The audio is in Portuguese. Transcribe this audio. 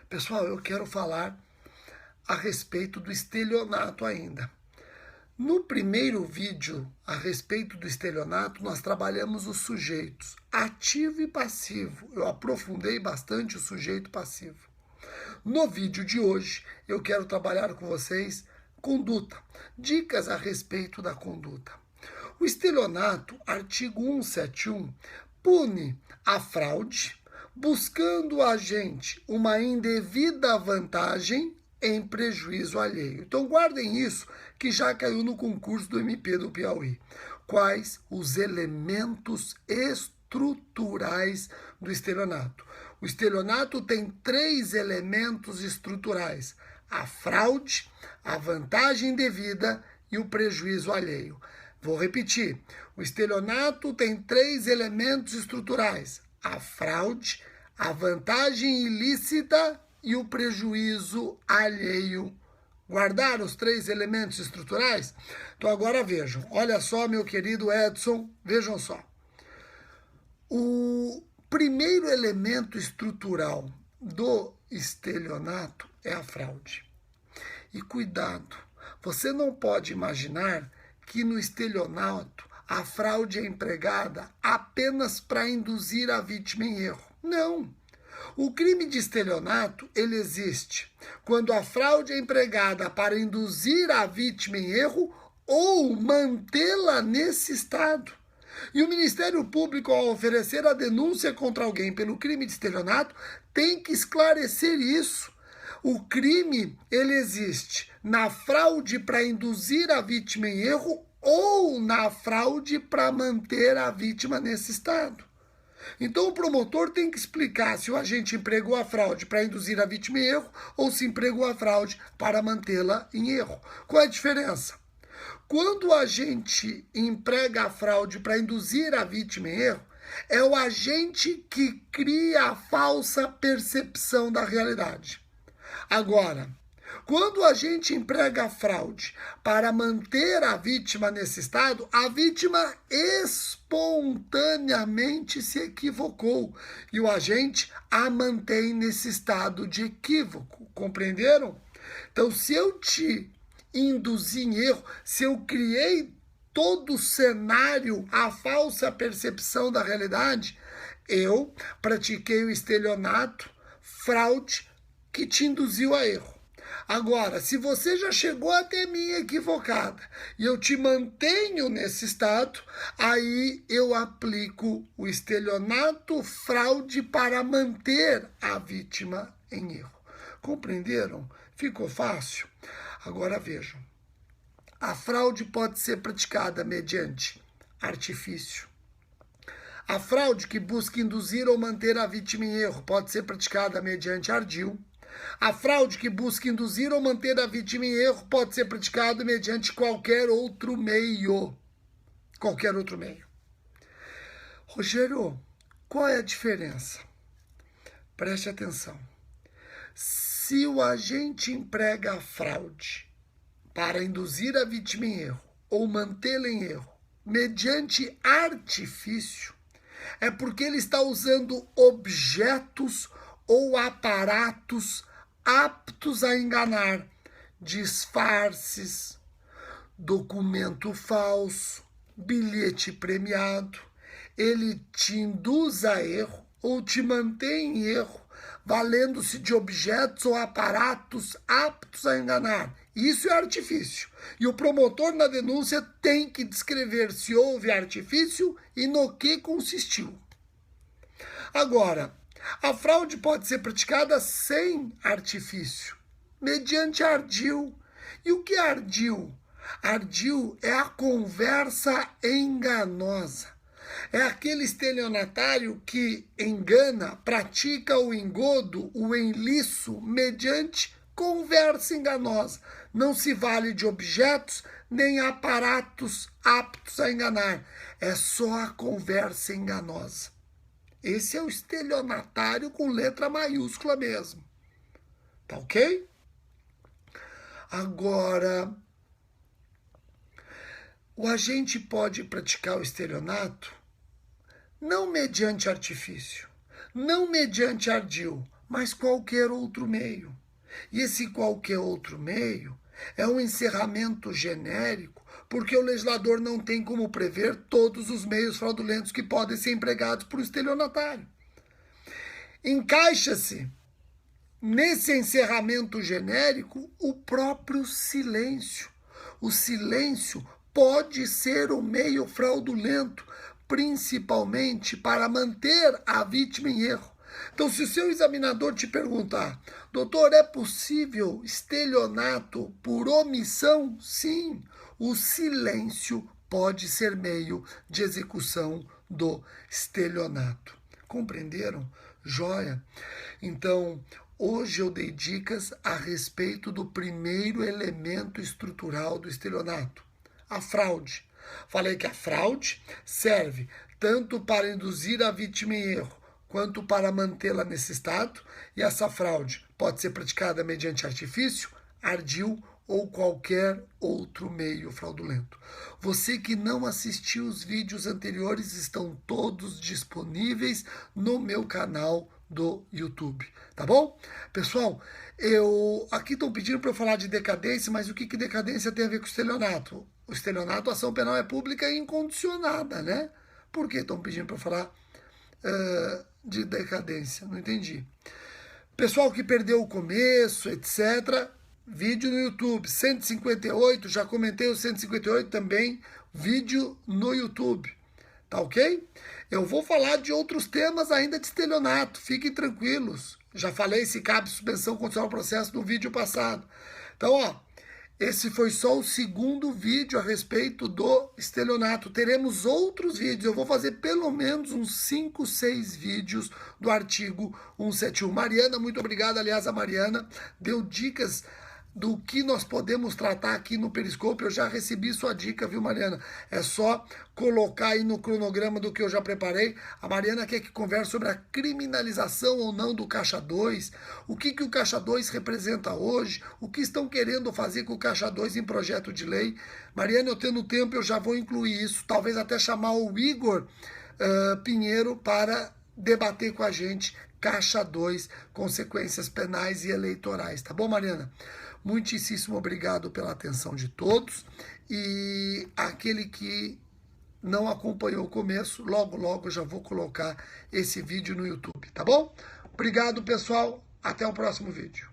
Pessoal, eu quero falar a respeito do estelionato ainda. No primeiro vídeo a respeito do estelionato, nós trabalhamos os sujeitos ativo e passivo. Eu aprofundei bastante o sujeito passivo. No vídeo de hoje, eu quero trabalhar com vocês conduta, dicas a respeito da conduta. O estelionato, artigo 171, pune a fraude, buscando o agente uma indevida vantagem em prejuízo alheio. Então guardem isso, que já caiu no concurso do MP do Piauí. Quais os elementos estruturais do estelionato? O estelionato tem 3 elementos estruturais: a fraude, a vantagem indevida e o prejuízo alheio. Vou repetir, o estelionato tem 3 elementos estruturais: a fraude, a vantagem ilícita e o prejuízo alheio. Guardaram os 3 elementos estruturais? Então agora vejam, olha só, meu querido Edson, vejam só. O primeiro elemento estrutural do estelionato é a fraude. E cuidado, você não pode imaginar que no estelionato a fraude é empregada apenas para induzir a vítima em erro. Não. O crime de estelionato, ele existe quando a fraude é empregada para induzir a vítima em erro ou mantê-la nesse estado. E o Ministério Público, ao oferecer a denúncia contra alguém pelo crime de estelionato, tem que esclarecer isso. O crime, ele existe na fraude para induzir a vítima em erro ou na fraude para manter a vítima nesse estado. Então o promotor tem que explicar se o agente empregou a fraude para induzir a vítima em erro ou se empregou a fraude para mantê-la em erro. Qual é a diferença? Quando o agente emprega a fraude para induzir a vítima em erro, é o agente que cria a falsa percepção da realidade. Agora, quando a gente emprega a fraude para manter a vítima nesse estado, a vítima espontaneamente se equivocou e o agente a mantém nesse estado de equívoco. Compreenderam? Então, se eu te induzi em erro, se eu criei todo o cenário, a falsa percepção da realidade, eu pratiquei o estelionato, fraude, que te induziu a erro. Agora, se você já chegou até mim equivocada e eu te mantenho nesse estado, aí eu aplico o estelionato, fraude para manter a vítima em erro. Compreenderam? Ficou fácil? Agora vejam, a fraude pode ser praticada mediante artifício. A fraude que busca induzir ou manter a vítima em erro pode ser praticada mediante ardil. A fraude que busca induzir ou manter a vítima em erro pode ser praticada mediante qualquer outro meio. Qualquer outro meio. Rogério, qual é a diferença? Preste atenção. Se o agente emprega a fraude para induzir a vítima em erro ou mantê-la em erro mediante artifício, é porque ele está usando objetos ou aparatos aptos a enganar, disfarces, documento falso, bilhete premiado. Ele te induz a erro ou te mantém em erro, valendo-se de objetos ou aparatos aptos a enganar. Isso é artifício. E o promotor na denúncia tem que descrever se houve artifício e no que consistiu. Agora, a fraude pode ser praticada sem artifício, mediante ardil. E o que é ardil? Ardil é a conversa enganosa. É aquele estelionatário que engana, pratica o engodo, o enliço, mediante conversa enganosa. Não se vale de objetos nem aparatos aptos a enganar. É só a conversa enganosa. Esse é o estelionatário com letra maiúscula mesmo. Tá ok? Agora, o agente pode praticar o estelionato não mediante artifício, não mediante ardil, mas qualquer outro meio. E esse qualquer outro meio é um encerramento genérico, porque o legislador não tem como prever todos os meios fraudulentos que podem ser empregados por um estelionatário. Encaixa-se nesse encerramento genérico o próprio silêncio. O silêncio pode ser um meio fraudulento, principalmente para manter a vítima em erro. Então, se o seu examinador te perguntar, doutor, é possível estelionato por omissão? Sim, o silêncio pode ser meio de execução do estelionato. Compreenderam? Joia? Então, hoje eu dei dicas a respeito do primeiro elemento estrutural do estelionato, a fraude. Falei que a fraude serve tanto para induzir a vítima em erro, quanto para mantê-la nesse estado, e essa fraude pode ser praticada mediante artifício, ardil ou qualquer outro meio fraudulento. Você que não assistiu os vídeos anteriores, estão todos disponíveis no meu canal do YouTube, tá bom? Pessoal, aqui estão pedindo para eu falar de decadência, mas o que decadência tem a ver com estelionato? O estelionato, a ação penal é pública e incondicionada, né? Por que estão pedindo para eu falar de decadência? Não entendi. Pessoal que perdeu o começo, etc., vídeo no YouTube, 158, já comentei o 158 também, vídeo no YouTube, tá ok? Eu vou falar de outros temas ainda de estelionato, fiquem tranquilos. Já falei se cabe suspensão condicional ao processo no vídeo passado. Então, ó, esse foi só o segundo vídeo a respeito do estelionato. Teremos outros vídeos, eu vou fazer pelo menos uns 5, 6 vídeos do artigo 171. Mariana, muito obrigado, aliás, a Mariana deu dicas do que nós podemos tratar aqui no Periscope. Eu já recebi sua dica, viu, Mariana? É só colocar aí no cronograma do que eu já preparei. A Mariana quer que converse sobre a criminalização ou não do Caixa 2, o que o Caixa 2 representa hoje, o que estão querendo fazer com o Caixa 2 em projeto de lei. Mariana, eu tendo tempo, eu já vou incluir isso, talvez até chamar o Igor Pinheiro para debater com a gente Caixa 2, consequências penais e eleitorais. Tá bom, Mariana? Muitíssimo obrigado pela atenção de todos, e aquele que não acompanhou o começo, logo eu já vou colocar esse vídeo no YouTube, tá bom? Obrigado, pessoal, até o próximo vídeo.